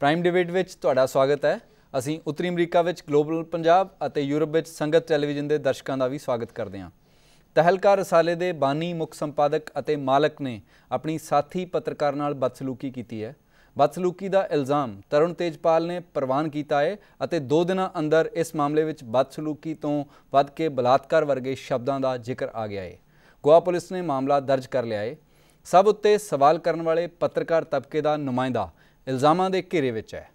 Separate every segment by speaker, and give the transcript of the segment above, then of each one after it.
Speaker 1: Prime debate ਵਿੱਚ ਤੁਹਾਡਾ ਸਵਾਗਤ ਹੈ। ਅਸੀਂ ਉੱਤਰੀ ਅਮਰੀਕਾ ਵਿੱਚ ਗਲੋਬਲ ਪੰਜਾਬ ਅਤੇ ਯੂਰਪ ਵਿੱਚ ਸੰਗਤ ਟੈਲੀਵਿਜ਼ਨ ਦੇ ਦਰਸ਼ਕਾਂ ਦਾ ਵੀ ਸਵਾਗਤ ਕਰਦੇ ਹਾਂ। ਤਹਿਲਕਾ ਰਸਾਲੇ ਦੇ ਬਾਨੀ ਮੁੱਖ ਸੰਪਾਦਕ ਅਤੇ ਮਾਲਕ ਨੇ ਆਪਣੀ ਸਾਥੀ ਪੱਤਰਕਾਰ ਨਾਲ ਬਦਸਲੂਕੀ ਕੀਤੀ ਹੈ। ਬਦਸਲੂਕੀ ਦਾ ਇਲਜ਼ਾਮ ਤਰੁਣ ਤੇਜਪਾਲ ਨੇ ਪ੍ਰਵਾਨ ਕੀਤਾ ਹੈ ਅਤੇ 2 ਦਿਨਾਂ ਅੰਦਰ ਇਸ ਮਾਮਲੇ ਵਿੱਚ ਬਦਸਲੂਕੀ ਤੋਂ ਵੱਧ ਕੇ ਬਲਾਤਕਾਰ ਵਰਗੇ ਸ਼ਬਦਾਂ ਦਾ ਜ਼ਿਕਰ ਆ ਗਿਆ ਹੈ। ਗੋਆ ਪੁਲਿਸ ਨੇ ਮਾਮਲਾ ਦਰਜ ਕਰ ਲਿਆ ਹੈ। ਸਭ ਉੱਤੇ ਸਵਾਲ ਕਰਨ ਵਾਲੇ ਪੱਤਰਕਾਰ ਤਬਕੇ ਦਾ ਨੁਮਾਇੰਦਾ ਇਲਜ਼ਾਮਾਂ ਦੇ ਘੇਰੇ ਵਿੱਚ ਹੈ।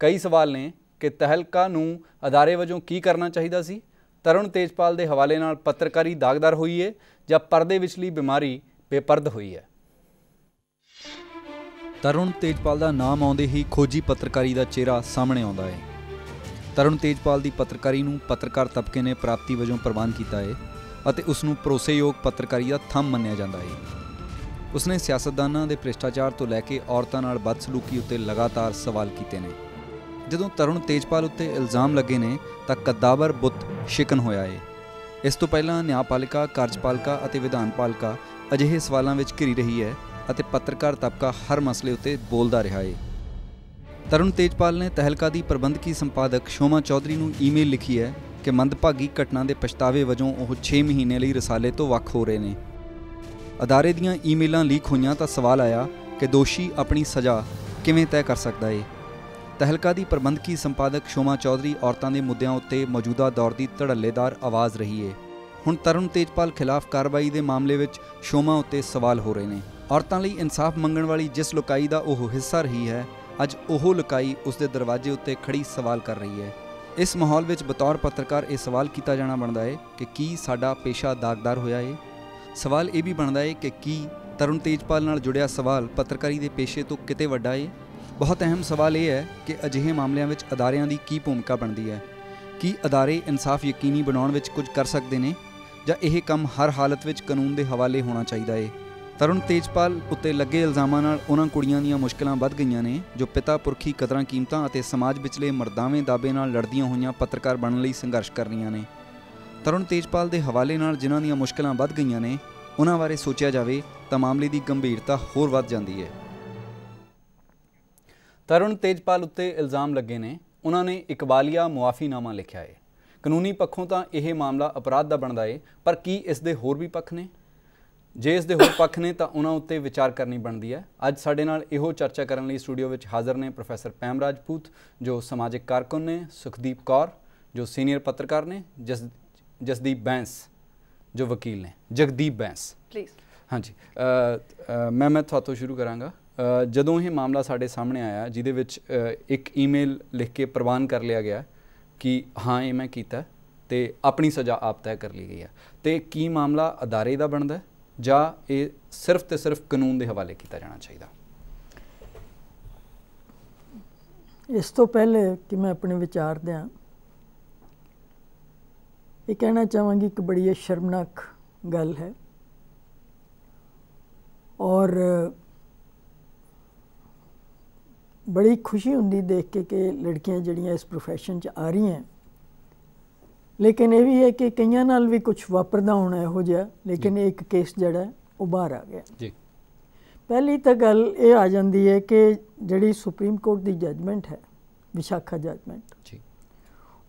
Speaker 1: ਕਈ ਸਵਾਲ ਨੇ ਕਿ ਤਹਿਲਕਾ ਨੂੰ ਅਦਾਰੇ ਵਜੋਂ ਕੀ ਕਰਨਾ ਚਾਹੀਦਾ ਸੀ। ਤਰੁਣ ਤੇਜਪਾਲ ਦੇ ਹਵਾਲੇ ਨਾਲ ਪੱਤਰਕਾਰੀ ਦਾਗਦਾਰ ਹੋਈ ਹੈ ਜਾਂ ਪਰਦੇ ਵਿਚਲੀ ਬਿਮਾਰੀ ਬੇਪਰਦ ਹੋਈ ਹੈ। ਤਰੁਣ ਤੇਜਪਾਲ ਦਾ ਨਾਮ ਆਉਂਦੇ ਹੀ ਖੋਜੀ ਪੱਤਰਕਾਰੀ ਦਾ ਚਿਹਰਾ ਸਾਹਮਣੇ ਆਉਂਦਾ ਹੈ। ਤਰੁਣ ਤੇਜਪਾਲ ਦੀ ਪੱਤਰਕਾਰੀ ਨੂੰ ਪੱਤਰਕਾਰ ਤਬਕੇ ਨੇ ਪ੍ਰਾਪਤੀ ਵਜੋਂ ਪ੍ਰਵਾਨ ਕੀਤਾ ਹੈ ਅਤੇ ਉਸ ਨੂੰ ਭਰੋਸੇਯੋਗ ਪੱਤਰਕਾਰੀ ਦਾ ਥੰਮ ਮੰਨਿਆ ਜਾਂਦਾ ਹੈ। ਉਸਨੇ ਸਿਆਸਤਦਾਨਾਂ ਦੇ ਭ੍ਰਿਸ਼ਟਾਚਾਰ ਤੋਂ ਲੈ ਕੇ ਔਰਤਾਂ ਨਾਲ ਬਦਸਲੂਕੀ ਉੱਤੇ ਲਗਾਤਾਰ ਸਵਾਲ ਕੀਤੇ ਨੇ। ਜਦੋਂ ਤਰੁਣ ਤੇਜਪਾਲ ਉੱਤੇ ਇਲਜ਼ਾਮ ਲੱਗੇ ਨੇ ਤਾਂ ਕੱਦਾਵਰ ਬੁੱਤ ਸ਼ਿਕਨ ਹੋਇਆ ਹੈ। ਇਸ ਤੋਂ ਪਹਿਲਾਂ ਨਿਆਂਪਾਲਿਕਾ, ਕਾਰਜਪਾਲਿਕਾ ਅਤੇ ਵਿਧਾਨਪਾਲਿਕਾ ਅਜਿਹੇ ਸਵਾਲਾਂ ਵਿੱਚ ਘਿਰੀ ਰਹੀ ਹੈ ਅਤੇ ਪੱਤਰਕਾਰ ਤਬਕਾ ਹਰ ਮਸਲੇ ਉੱਤੇ ਬੋਲਦਾ ਰਿਹਾ ਹੈ। ਤਰੁਣ ਤੇਜਪਾਲ ਨੇ ਤਹਿਲਕਾ ਦੀ ਪ੍ਰਬੰਧਕੀ ਸੰਪਾਦਕ ਸ਼ੋਮਾ ਚੌਧਰੀ ਨੂੰ ਈਮੇਲ ਲਿਖੀ ਹੈ ਕਿ ਮੰਦਭਾਗੀ ਘਟਨਾ ਦੇ ਪਛਤਾਵੇ ਵਜੋਂ ਉਹ 6 ਮਹੀਨੇ ਲਈ ਰਸਾਲੇ ਤੋਂ ਵੱਖ ਹੋ ਰਹੇ ਨੇ। ਅਦਾਰੇ ਦੀਆਂ ਈਮੇਲਾਂ ਲੀਕ ਹੋਈਆਂ ਤਾਂ ਸਵਾਲ ਆਇਆ ਕਿ ਦੋਸ਼ੀ ਆਪਣੀ ਸਜ਼ਾ ਕਿਵੇਂ ਤੈਅ ਕਰ ਸਕਦਾ ਹੈ। ਤਹਿਲਕਾ ਦੀ ਪ੍ਰਬੰਧਕੀ ਸੰਪਾਦਕ ਸ਼ੋਮਾ ਚੌਧਰੀ ਔਰਤਾਂ ਦੇ ਮੁੱਦਿਆਂ ਉੱਤੇ ਮੌਜੂਦਾ ਦੌਰ ਦੀ ਧੜੱਲੇਦਾਰ ਆਵਾਜ਼ ਰਹੀ ਹੈ। ਹੁਣ ਤਰੁਣ ਤੇਜਪਾਲ ਖਿਲਾਫ ਕਾਰਵਾਈ ਦੇ ਮਾਮਲੇ ਵਿੱਚ ਸ਼ੋਮਾ ਉੱਤੇ ਸਵਾਲ ਹੋ ਰਹੇ ਨੇ। ਔਰਤਾਂ ਲਈ ਇਨਸਾਫ ਮੰਗਣ ਵਾਲੀ ਜਿਸ ਲੁਕਾਈ ਦਾ ਉਹ ਹਿੱਸਾ ਰਹੀ ਹੈ, ਅੱਜ ਉਹ ਲੁਕਾਈ ਉਸ ਦੇ ਦਰਵਾਜ਼ੇ ਉੱਤੇ ਖੜੀ ਸਵਾਲ ਕਰ ਰਹੀ ਹੈ। ਇਸ ਮਾਹੌਲ ਵਿੱਚ ਬਤੌਰ ਪੱਤਰਕਾਰ ਇਹ ਸਵਾਲ ਕੀਤਾ ਜਾਣਾ ਬਣਦਾ ਹੈ ਕਿ ਕੀ ਸਾਡਾ ਪੇਸ਼ਾ ਦਾਗਦਾਰ ਹੋਇਆ ਹੈ। ਸਵਾਲ ਇਹ ਵੀ ਬਣਦਾ ਹੈ ਕਿ ਕੀ ਤਰੁਣ ਤੇਜਪਾਲ ਨਾਲ ਜੁੜਿਆ ਸਵਾਲ ਪੱਤਰਕਾਰੀ ਦੇ ਪੇਸ਼ੇ ਤੋਂ ਕਿਤੇ ਵੱਡਾ ਹੈ। ਬਹੁਤ ਅਹਿਮ ਸਵਾਲ ਇਹ ਹੈ ਕਿ ਅਜਿਹੇ ਮਾਮਲਿਆਂ ਵਿੱਚ ਅਦਾਰਿਆਂ ਦੀ ਕੀ ਭੂਮਿਕਾ ਬਣਦੀ ਹੈ। ਕੀ ਅਦਾਰੇ ਇਨਸਾਫ ਯਕੀਨੀ ਬਣਾਉਣ ਵਿੱਚ ਕੁਝ ਕਰ ਸਕਦੇ ਨੇ ਜਾਂ ਇਹ ਕੰਮ ਹਰ ਹਾਲਤ ਵਿੱਚ ਕਾਨੂੰਨ ਦੇ ਹਵਾਲੇ ਹੋਣਾ ਚਾਹੀਦਾ ਹੈ। ਤਰੁਣ ਤੇਜਪਾਲ ਉੱਤੇ ਲੱਗੇ ਇਲਜ਼ਾਮਾਂ ਨਾਲ ਉਹਨਾਂ ਕੁੜੀਆਂ ਦੀਆਂ ਮੁਸ਼ਕਲਾਂ ਵੱਧ ਗਈਆਂ ਨੇ ਜੋ ਪਿਤਾ ਪੁਰਖੀ ਕਦਰਾਂ ਕੀਮਤਾਂ ਅਤੇ ਸਮਾਜ ਵਿਚਲੇ ਮਰਦਾਵੇਂ ਦਾਅਵੇ ਨਾਲ ਲੜਦੀਆਂ ਹੋਈਆਂ ਪੱਤਰਕਾਰ ਬਣਨ ਲਈ ਸੰਘਰਸ਼ ਕਰ ਰਹੀਆਂ ਨੇ। ਤਰੁਣ ਤੇਜਪਾਲ ਦੇ ਹਵਾਲੇ ਨਾਲ ਜਿਨ੍ਹਾਂ ਦੀਆਂ ਮੁਸ਼ਕਲਾਂ ਵੱਧ ਗਈਆਂ ਨੇ ਉਹਨਾਂ ਬਾਰੇ ਸੋਚਿਆ ਜਾਵੇ ਤਾਂ ਮਾਮਲੇ ਦੀ ਗੰਭੀਰਤਾ ਹੋਰ ਵੱਧ ਜਾਂਦੀ ਹੈ। ਤਰੁਣ ਤੇਜਪਾਲ ਉੱਤੇ ਇਲਜ਼ਾਮ ਲੱਗੇ ਨੇ, ਉਹਨਾਂ ਨੇ ਇਕਬਾਲੀਆ ਮੁਆਫੀਨਾਮਾ ਲਿਖਿਆ ਹੈ। ਕਾਨੂੰਨੀ ਪੱਖੋਂ ਤਾਂ ਇਹ ਮਾਮਲਾ ਅਪਰਾਧ ਦਾ ਬਣਦਾ ਹੈ, ਪਰ ਕੀ ਇਸ ਦੇ ਹੋਰ ਵੀ ਪੱਖ ਨੇ? ਜੇ ਇਸ ਦੇ ਹੋਰ ਪੱਖ ਨੇ ਤਾਂ ਉਹਨਾਂ ਉੱਤੇ ਵਿਚਾਰ ਕਰਨੀ ਬਣਦੀ ਹੈ। ਅੱਜ ਸਾਡੇ ਨਾਲ ਇਹੋ ਚਰਚਾ ਕਰਨ ਲਈ ਸਟੂਡੀਓ ਵਿੱਚ ਹਾਜ਼ਰ ਨੇ ਪ੍ਰੋਫੈਸਰ ਪੈਮ ਰਾਜਪੂਤ ਜੋ ਸਮਾਜਿਕ ਕਾਰਕੁਨ ਨੇ, ਸੁਖਦੀਪ ਕੌਰ ਜੋ ਸੀਨੀਅਰ ਪੱਤਰਕਾਰ ਨੇ, ਜਸਦੀਪ ਬੈਂਸ ਜੋ ਵਕੀਲ ਨੇ। ਜਗਦੀਪ ਬੈਂਸ ਪਲੀਜ਼। ਹਾਂਜੀ ਮੈਂ ਤੁਹਾਤੋਂ ਸ਼ੁਰੂ ਕਰਾਂਗਾ। ਜਦੋਂ ਇਹ ਮਾਮਲਾ ਸਾਡੇ ਸਾਹਮਣੇ ਆਇਆ ਜਿਹਦੇ ਵਿੱਚ ਇੱਕ ਈਮੇਲ ਲਿਖ ਕੇ ਪ੍ਰਵਾਨ ਕਰ ਲਿਆ ਗਿਆ ਕਿ ਹਾਂ ਇਹ ਮੈਂ ਕੀਤਾ ਅਤੇ ਆਪਣੀ ਸਜ਼ਾ ਆਪ ਤੈਅ ਕਰ ਲਈ ਗਈ ਹੈ, ਅਤੇ ਕੀ ਮਾਮਲਾ ਅਦਾਰੇ ਦਾ ਬਣਦਾ ਜਾਂ ਇਹ ਸਿਰਫ ਅਤੇ ਸਿਰਫ ਕਾਨੂੰਨ ਦੇ ਹਵਾਲੇ ਕੀਤਾ ਜਾਣਾ ਚਾਹੀਦਾ?
Speaker 2: ਇਸ ਤੋਂ ਪਹਿਲੇ ਕਿ ਮੈਂ ਆਪਣੇ ਵਿਚਾਰ ਦਿਆਂ, ਇਹ ਕਹਿਣਾ ਚਾਹਾਂਗੀ ਕਿ ਬੜੀ ਸ਼ਰਮਨਾਕ ਗੱਲ ਹੈ ਔਰ ਬੜੀ ਖੁਸ਼ੀ ਹੁੰਦੀ ਦੇਖ ਕੇ ਕਿ ਲੜਕੀਆਂ ਜਿਹੜੀਆਂ ਇਸ ਪ੍ਰੋਫੈਸ਼ਨ 'ਚ ਆ ਰਹੀਆਂ, ਲੇਕਿਨ ਇਹ ਵੀ ਹੈ ਕਿ ਕਈਆਂ ਨਾਲ ਵੀ ਕੁਛ ਵਾਪਰਦਾ ਹੋਣਾ ਇਹੋ ਜਿਹਾ, ਲੇਕਿਨ ਇੱਕ ਕੇਸ ਜਿਹੜਾ ਉਹ ਬਾਹਰ ਆ ਗਿਆ ਜੀ। ਪਹਿਲੀ ਤਾਂ ਗੱਲ ਇਹ ਆ ਜਾਂਦੀ ਹੈ ਕਿ ਜਿਹੜੀ ਸੁਪਰੀਮ ਕੋਰਟ ਦੀ ਜੱਜਮੈਂਟ ਹੈ, ਵਿਸ਼ਾਖਾ ਜੱਜਮੈਂਟ ਜੀ,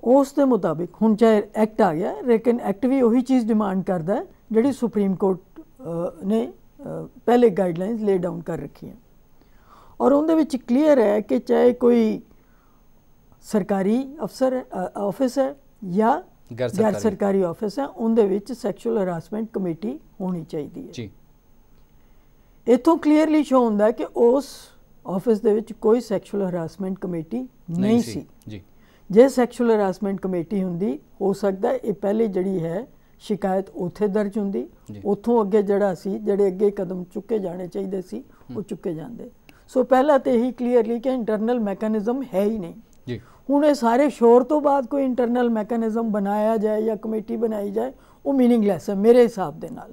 Speaker 2: ਉਸ ਦੇ ਮੁਤਾਬਿਕ ਹੁਣ ਚਾਹੇ ਐਕਟ ਆ ਗਿਆ, ਲੇਕਿਨ ਐਕਟ ਵੀ ਉਹੀ ਚੀਜ਼ ਡਿਮਾਂਡ ਕਰਦਾ ਹੈ ਜਿਹੜੀ ਸੁਪਰੀਮ ਕੋਰਟ ਨੇ ਪਹਿਲੇ ਗਾਈਡਲਾਈਨਸ ਲੇ ਡਾਊਨ ਕਰ ਰੱਖੀਆਂ ਔਰ ਉਹਦੇ ਵਿੱਚ ਕਲੀਅਰ ਹੈ ਕਿ ਚਾਹੇ ਕੋਈ ਸਰਕਾਰੀ ਅਫਸਰ ਆਫਿਸ ਹੈ ਜਾਂ ਗੈਰ ਸਰਕਾਰੀ ਆਫਿਸ ਹੈ, ਉਹਦੇ ਵਿੱਚ ਸੈਕਸ਼ੂਅਲ ਹਰਾਸਮੈਂਟ ਕਮੇਟੀ ਹੋਣੀ ਚਾਹੀਦੀ ਹੈ ਜੀ। ਇੱਥੋਂ ਕਲੀਅਰਲੀ ਸ਼ੋ ਹੁੰਦਾ ਕਿ ਉਸ ਆਫਿਸ ਦੇ ਵਿੱਚ ਕੋਈ ਸੈਕਸ਼ੂਅਲ ਹਰਾਸਮੈਂਟ ਕਮੇਟੀ ਨਹੀਂ ਸੀ ਜੀ। ਜੇ ਸੈਕਸ਼ੂਅਲ ਹਰਾਸਮੈਂਟ ਕਮੇਟੀ ਹੁੰਦੀ, ਹੋ ਸਕਦਾ ਇਹ ਪਹਿਲੇ ਜਿਹੜੀ ਹੈ ਸ਼ਿਕਾਇਤ ਉੱਥੇ ਦਰਜ ਹੁੰਦੀ, ਉੱਥੋਂ ਅੱਗੇ ਜਿਹੜਾ ਸੀ ਜਿਹੜੇ ਅੱਗੇ ਕਦਮ ਚੁੱਕੇ ਜਾਣੇ ਚਾਹੀਦੇ ਸੀ ਉਹ ਚੁੱਕੇ ਜਾਂਦੇ। ਸੋ ਪਹਿਲਾਂ ਤਾਂ ਇਹੀ ਕਲੀਅਰਲੀ ਕਿ ਇੰਟਰਨਲ ਮੈਕੈਨਿਜ਼ਮ ਹੈ ਹੀ ਨਹੀਂ ਜੀ। ਹੁਣ ਇਹ ਸਾਰੇ ਸ਼ੋਰ ਤੋਂ ਬਾਅਦ ਕੋਈ ਇੰਟਰਨਲ ਮੈਕੈਨਿਜ਼ਮ ਬਣਾਇਆ ਜਾਏ ਜਾਂ ਕਮੇਟੀ ਬਣਾਈ ਜਾਏ, ਉਹ ਮੀਨਿੰਗਲੈਸ ਹੈ ਮੇਰੇ ਹਿਸਾਬ ਦੇ ਨਾਲ,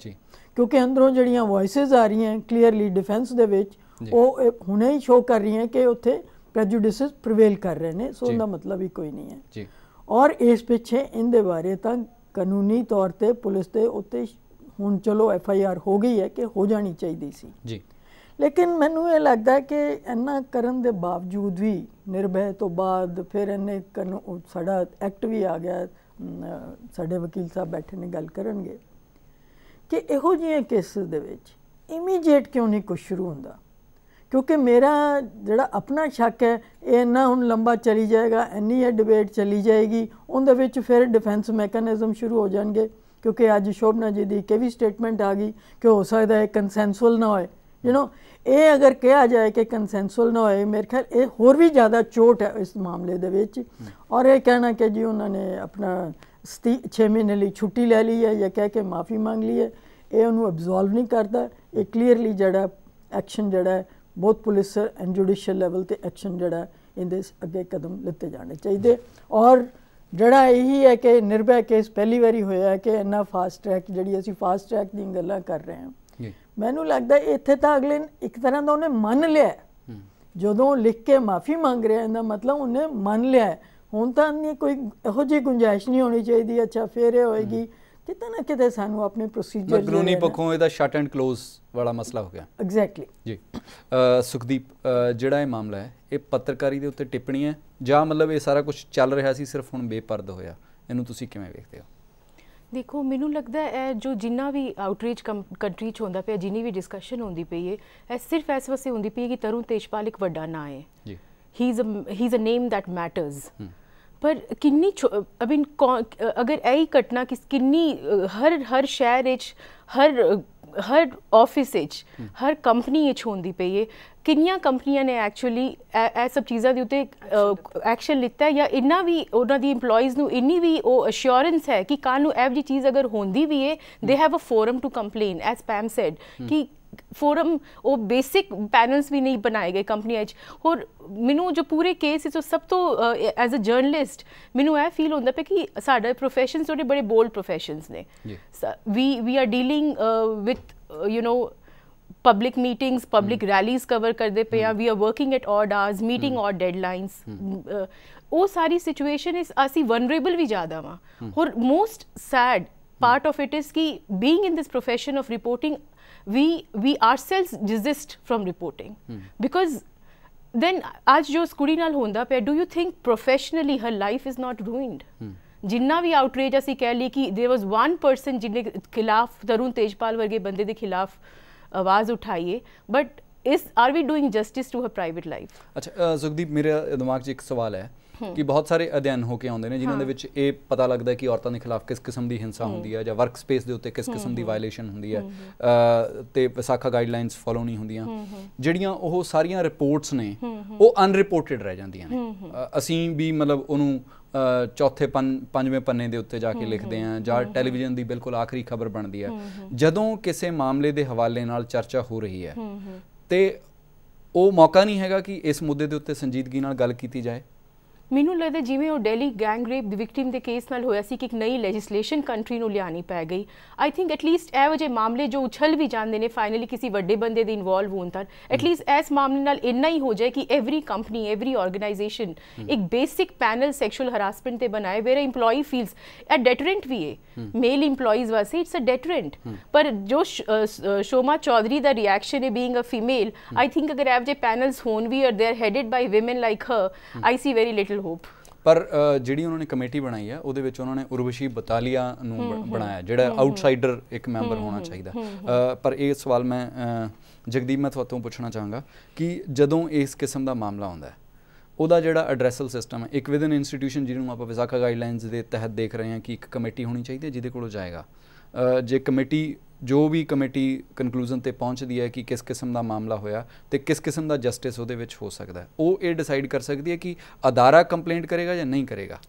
Speaker 2: ਕਿਉਂਕਿ ਅੰਦਰੋਂ ਜਿਹੜੀਆਂ ਵੌਇਸਿਸ ਆ ਰਹੀਆਂ ਕਲੀਅਰਲੀ ਡਿਫੈਂਸ ਦੇ ਵਿੱਚ, ਉਹ ਹੁਣੇ ਹੀ ਸ਼ੋ ਕਰ ਰਹੀਆਂ ਕਿ ਉੱਥੇ ਪ੍ਰੈਜੁਡਿਸਿਸ ਪ੍ਰੀਵੇਲ ਕਰ ਰਹੇ ਨੇ। ਸੋ ਉਹਦਾ ਮਤਲਬ ਹੀ ਕੋਈ ਨਹੀਂ ਹੈ ਔਰ ਇਸ ਪਿੱਛੇ ਇਹਦੇ ਬਾਰੇ ਤਾਂ ਕਾਨੂੰਨੀ ਤੌਰ 'ਤੇ ਪੁਲਿਸ ਦੇ ਉੱਤੇ ਹੁਣ ਚਲੋ FIR ਹੋ ਗਈ ਹੈ ਕਿ ਹੋ ਜਾਣੀ ਚਾਹੀਦੀ ਸੀ ਜੀ, लेकिन मैनू ये लगता है कि इन्ना करन दे बावजूद भी निर्भय तो बाद फिर इन्ने साडा एक्ट भी आ गया, साडे वकील साहब बैठे ने गल करनगे कि इहो जिहियां केसेस दे विच इमीडिएट क्यों नहीं कुछ शुरू होंदा, क्योंकि मेरा जिहड़ा अपना शक है ये इन्ना हुण लंबा चली जाएगा, इन्नी ये डिबेट चली जाएगी, उहदे विच फिर डिफेंस मैकेनिज्म शुरू हो जाएंगे। क्योंकि अज शोभना जी की एक भी स्टेटमेंट आ गई कि हो सकता है कंसेंसुअल ना होए, ये अगर कहा जाए कि कंसेंसुअल ना होए, मेरे ख्याल ये होर भी ज़्यादा चोट है इस मामले दे विच। और ये कहना कि जी उन्होंने अपना 6 महीने लिए छुट्टी ले ली है या कह के माफ़ी मांग ली है, ये उन्होंने अब्जॉल्व नहीं करता। ये क्लीयरली जड़ा एक्शन जड़ा है बहुत पुलिस एंड जुडिशियल लैवल ते एक्शन जड़ा इहदे अगे कदम लिते जाने चाहिए। और जड़ा यही है कि निर्भय केस पहली बारी होया है कि इन्ना फास्ट ट्रैक जी असी फास्ट ट्रैक दी गल्लां कर रहे हैं, मैनू लगता है इत्थे तो अगले एक तरह का उन्हें मन लिया, जदों लिख के माफ़ी मांग रहा है मतलब उन्हें मन लिया। हुण तां नहीं कोई इहो जी गुंजाइश नहीं होनी चाहिए, अच्छा फिर ये होएगी किते ना किते सानू अपने प्रोसीजर
Speaker 1: कानूनी पक्षों इहदा शट एंड क्लोज वाला मसला हो गया।
Speaker 2: एग्जैक्टली
Speaker 1: जी। सुखदीप, जिहड़ा ये मामला है ये पत्रकारी दे उत्ते टिप्पणी है जां मतलब ये सारा कुछ चल रहा सी सिर्फ हुण बेपरद होया, इहनूं तुसीं किवें वेखदे हो?
Speaker 3: देखो मैनू लगता है जो जिन्ना भी आउटरीच कंट्री च होंदा पिया, जिन्नी भी डिस्कशन होंदी पई है सिर्फ इस वास्ते होंदी पई है कि तरुण तेजपाल एक वड्डा ना है, he is a name that matters. पर किन्नी अभी अगर यही घटना कि किन्नी हर शहर हर ऑफिस हर कंपनी होंदी पई है, किन्नियां कंपनियां ने एक्चुअली ए सब चीज़ों के उत्ते एक्शन लिता है या इन्ना भी उन्होंने दी इंप्लॉइज़ नूं इन्नी भी वो अश्योरेंस है कि कल नूं एह जी चीज़ अगर होंदी भी है they have a forum to complain as Pam said कि फोरम वो बेसिक पैनल्स भी नहीं बनाए गए कंपनी। और मैनू जो पूरे केस है सब तो एज अ जर्नलिस्ट मैनू यह फील होता पे कि साडे प्रोफैशनस जोड़े बड़े बोल्ड प्रोफैशनस ने, we are dealing with public meetings public rallies cover करते पे, we are working at odd hours meeting odd deadlines, वो सारी सिचुएशन इस असी वनरेबल भी ज़्यादा वहाँ। और most sad part of it is कि being in this profession of reporting we ourselves desist from reporting because then आज जो कुड़ी नाल होंदा पे, do you think professionally her life is not ruined? जिन्ना भी आउटरीच असी कह ली कि there was one person जिन्ने खिलाफ तरुण तेजपाल वर्गे बंदे के खिलाफ आवाज़ उठाई है, but are we doing justice to her private life?
Speaker 1: अच्छा सुखदीप, मेरे दिमाग 'ਚ एक सवाल है कि बहुत सारे अध्ययन होके आउंदे ने जिन्हां दे विच ये पता लगता है कि औरतों के खिलाफ किस किस्म की हिंसा होंदी है, ਜਾਂ वर्क स्पेस के उत्ते किस किस्म की वायलेशन होंदी है, ते विसाखा गाइडलाइनस फॉलो नहीं होंदियां, ਜਿਹੜੀਆਂ ਉਹ ਸਾਰੀਆਂ ਰਿਪੋਰਟਸ ਨੇ ਉਹ ਅਨਰਿਪੋਰਟਡ ਰਹਿ ਜਾਂਦੀਆਂ ਨੇ। ਅਸੀਂ ਵੀ ਮਤਲਬ ਉਹਨੂੰ ਚੌਥੇ ਪੰਜਵੇਂ ਪੰਨੇ ਦੇ ਉੱਤੇ ਜਾ ਕੇ ਲਿਖਦੇ ਹਾਂ ਜਾਂ ਟੈਲੀਵਿਜ਼ਨ ਦੀ ਬਿਲਕੁਲ ਆਖਰੀ ਖਬਰ ਬਣਦੀ ਹੈ। ਜਦੋਂ ਕਿਸੇ ਮਾਮਲੇ ਦੇ ਹਵਾਲੇ ਨਾਲ ਚਰਚਾ ਹੋ ਰਹੀ ਹੈ ਤੇ ਉਹ ਮੌਕਾ ਨਹੀਂ ਹੈਗਾ ਕਿ ਇਸ ਮੁੱਦੇ ਦੇ ਉੱਤੇ ਸੰਜੀਦਗੀ ਨਾਲ ਗੱਲ ਕੀਤੀ ਜਾਏ।
Speaker 3: मैनू लगता जिमें वो डेली गैंग रेप विक्टिम के केस नाल होया सी कि एक नई लैजिस्लेशन कंट्री नूं लियानी पै गई। आई थिंक एटलीस्ट एह वजे मामले जो उछल भी जाते हैं फाइनली किसी वड्डे बंदे दे इन्वॉल्व होने तक, एटलीस्ट इस मामले नाल इन्ना ही हो जाए कि एवरी कंपनी एवरी ऑर्गेनाइजेशन एक बेसिक पैनल सैक्शुअल हरासमेंट ते बनाए where employee feels a deterrent भी है मेल इंप्लॉईज वास्ते, इट्स अ डेटरेंट। पर जो शोमा चौधरी दा रिएक्शन है being a female, I think अगर एह जे पैनल्स होन भी और they are headed by women like her, I see very little hope.
Speaker 1: पर जिहड़ी उन्होंने कमेटी बनाई है उहदे विच उन्होंने उर्वशी बतालिया नूं बनाया जिहड़ा आउटसाइडर एक मैंबर होना चाहिए। पर ये सवाल मैं जगदीप मैं तुहातों पुछना चाहांगा कि जदों इस किस्म का मामला आउंदा है ਉਹਦਾ ਜਿਹੜਾ ਐਡਰੈਸਲ ਸਿਸਟਮ ਹੈ ਇੱਕ ਵਿਦਨ ਇੰਸਟੀਟਿਊਸ਼ਨ ਜਿਹਨੂੰ ਆਪਾਂ ਵਿਸਾਖਾ ਗਾਈਡਲਾਈਨਸ ਦੇ ਤਹਿਤ ਦੇਖ ਰਹੇ ਹਾਂ ਕਿ ਇੱਕ ਕਮੇਟੀ ਹੋਣੀ ਚਾਹੀਦੀ ਹੈ ਜਿਹਦੇ ਕੋਲੋਂ ਜਾਏਗਾ, ਜੇ ਕਮੇਟੀ ਜੋ ਵੀ ਕਮੇਟੀ ਕਨਕਲੂਜਨ ਤੇ ਪਹੁੰਚਦੀ ਹੈ ਕਿ ਕਿਸ ਕਿਸਮ ਦਾ ਮਾਮਲਾ ਹੋਇਆ ਤੇ ਕਿਸ ਕਿਸਮ ਦਾ ਜਸਟਿਸ ਉਹਦੇ ਵਿੱਚ ਹੋ ਸਕਦਾ ਹੈ, ਉਹ ਇਹ ਡਿਸਾਈਡ ਕਰ ਸਕਦੀ ਹੈ ਕਿ ਅਦਾਰਾ ਕੰਪਲੇਂਟ ਕਰੇਗਾ ਜਾਂ ਨਹੀਂ ਕਰੇਗਾ।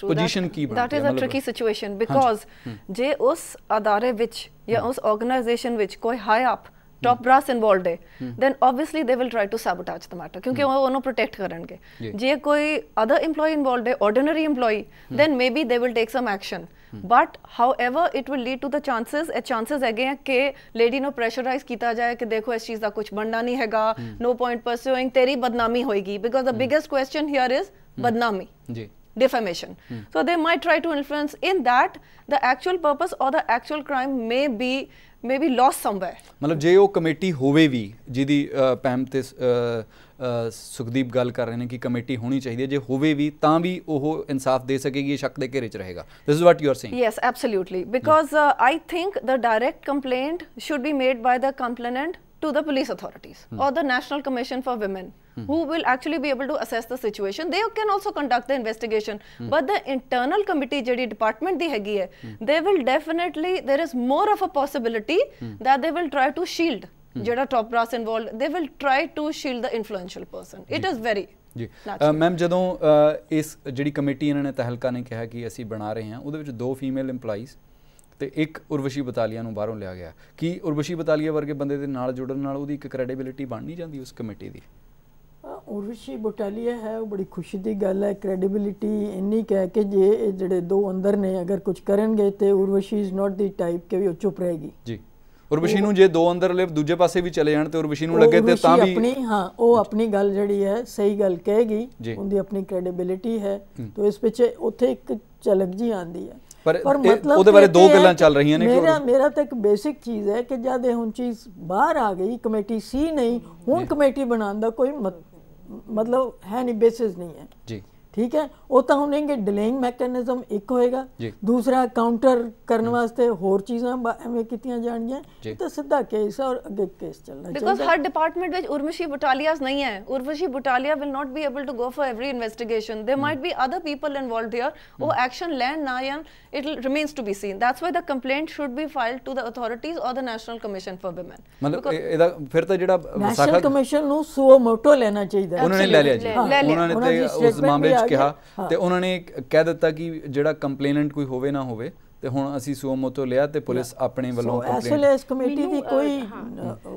Speaker 1: ਪੋਜੀਸ਼ਨ ਕੀ ਬਣਦੀ ਹੈ?
Speaker 4: that is a tricky situation because ਜੇ ਉਸ ਅਦਾਰੇ ਵਿੱਚ ਜਾਂ ਉਸ ਆਰਗੇਨਾਈਜੇਸ਼ਨ ਵਿੱਚ ਕੋਈ high up top brass involve है then obviously they will try to sabotage the matter क्योंकि वो उन्होंने प्रोटेक्ट करेंगे। जे कोई अदर एम्प्लॉय इन्वॉल्व है ordinary employee then maybe they will take some action but however it will lead to the chances हैगे हैं कि लेडी नो प्रेशराइज किया जाए कि देखो इस चीज़ का कुछ बनना नहीं हैगा, no point pursuing, तेरी बदनामी होएगी because the biggest question here is बदनामी। defamation. So they might try to influence in that the actual purpose or the actual crime may be lost somewhere.
Speaker 1: मतलब जे वो कमेटी होवे भी जिहदी पैम ते सुखदीप गल कर रहे हैं कि कमेटी होनी चाहिए, जे होवे भी तां भी वो इंसाफ दे सकेगी, शक दे घेरे च रहेगा. This is what you are saying.
Speaker 4: Yes, absolutely. Because I think the direct complaint should be made by the complainant to the police authorities or the National Commission for Women, who will actually be able to assess the situation. They can also conduct the investigation. But the internal committee, jehdi department di hegi hai, they will definitely, there is more of a possibility that they will try to shield jehda top brass involved. They will try to shield the influential person. It is very
Speaker 1: ਜੀ ma'am, ਜਦੋਂ ਇਸ ਜਿਹੜੀ committee ਇਹਨਾਂ ਨੇ ਤਹਿਲਕਾ ਨੇ ਕਿਹਾ ਕਿ ਅਸੀਂ ਬਣਾ ਰਹੇ ਹਾਂ, ਉਹਦੇ ਵਿੱਚ 2 ਫੀਮੇਲ ਇੰਪਲਾਈਜ਼ ਤੇ ਇੱਕ ਉਰਵਸ਼ੀ ਬਤਾਲੀਆ ਨੂੰ ਬਾਹਰੋਂ ਲਿਆ ਗਿਆ, ਕਿ ਉਰਵਸ਼ੀ ਬਤਾਲੀਆ ਵਰਗੇ ਬੰਦੇ ਦੇ ਨਾਲ ਜੁੜਨ ਨਾਲ ਉਹਦੀ ਇੱਕ ਕ੍ਰੈਡੀਬਿਲਿਟੀ ਬਣ ਨਹੀਂ ਜਾਂਦੀ ਉਸ ਕਮੇਟੀ ਦੀ?
Speaker 2: ਉਰਵਸ਼ੀ ਬਟਾਲੀਆ ਹੈ, ਉਹ ਬੜੀ ਖੁਸ਼ੀ ਦੀ ਗੱਲ ਹੈ। ਕ੍ਰੈਡੀਬਿਲਿਟੀ ਇੰਨੀ ਕਹਿ ਕੇ ਜੇ ਇਹ ਜਿਹੜੇ 2 ਅੰਦਰ ਨੇ ਅਗਰ ਕੁਝ ਕਰਨਗੇ ਤੇ Urvashi is not the type ਕਿ ਵੀ ਉਹ ਚੁੱਪ ਰਹੇਗੀ ਜੀ। ਉਰਵਸ਼ੀ ਨੂੰ ਜੇ 2 ਅੰਦਰਲੇ ਦੂਜੇ ਪਾਸੇ ਵੀ ਚਲੇ ਜਾਣ ਤੇ ਉਰਵਸ਼ੀ ਨੂੰ ਲੱਗੇ ਤੇ ਤਾਂ ਵੀ ਆਪਣੀ ਉਹ ਆਪਣੀ ਗੱਲ ਜਿਹੜੀ ਹੈ ਸਹੀ ਗੱਲ ਕਹੇਗੀ, ਉਹਦੀ ਆਪਣੀ ਕ੍ਰੈਡੀਬਿਲਿਟੀ ਹੈ। ਤੇ ਇਸ ਪਿੱਛੇ ਉੱਥੇ ਇੱਕ ਝਲਕ ਜੀ ਆਉਂਦੀ ਹੈ, ਪਰ ਮਤਲਬ ਉਹਦੇ ਬਾਰੇ 2 ਗੱਲਾਂ ਚੱਲ ਰਹੀਆਂ ਨੇ। ਮੇਰਾ ਤਾਂ ਇੱਕ ਬੇਸਿਕ ਚੀਜ਼ ਹੈ ਕਿ ਜਦ ਹੁਣ ਚੀਜ਼ ਬਾਹਰ ਆ ਗਈ, ਕਮੇਟੀ ਸੀ ਨਹੀਂ, ਹੁਣ ਕਮੇਟੀ ਬਣਾਉਣ ਦਾ ਕੋਈ मतलब है नहीं, बेसिस नहीं है जी, ठीक है। वो तो होंगे डिलेइंग मैकेनिज्म एक होएगा, दूसरा काउंटर करने वास्ते होर चीज़ां एवें कीतियां जाणगियां तो सीधा केस और अगे केस चलना चाहिए।
Speaker 4: बिकॉज हर डिपार्टमेंट में उर्वशी बटालियास नहीं है। Urvashi Butalia will not be able to go for every investigation. There might be other people involved here, वो एक्शन लैंड ना या it remains to be seen. That's why the complaint should be filed to the authorities or the National Commission for Women. मतलब ਇਹਦਾ ਫਿਰ ਤਾਂ ਜਿਹੜਾ national commission ਨੂੰ ਸੋ ਮੋਟੋ ਲੈਣਾ ਚਾਹੀਦਾ, ਉਹਨਾਂ ਨੇ ਲੈ ਲਿਆ ਜੀ। ਉਹਨਾਂ ਨੇ ਤੇ ਉਸ ਮਾਮਲੇ 'ਚ ਕਿਹਾ ਤੇ ਉਹਨਾਂ ਨੇ ਕਹਿ ਦਿੱਤਾ ਕਿ ਜਿਹੜਾ ਕੰਪਲੇਨੈਂਟ ਕੋਈ ਹੋਵੇ ਨਾ ਹੋਵੇ ਤੇ ਹੁਣ ਅਸੀਂ ਸੋ ਮੋਟੋ ਲਿਆ ਤੇ ਪੁਲਿਸ ਆਪਣੇ ਵੱਲੋਂ ਕੰਪਲੇਂਟ ਇਸ ਕਮੇਟੀ ਦੀ ਕੋਈ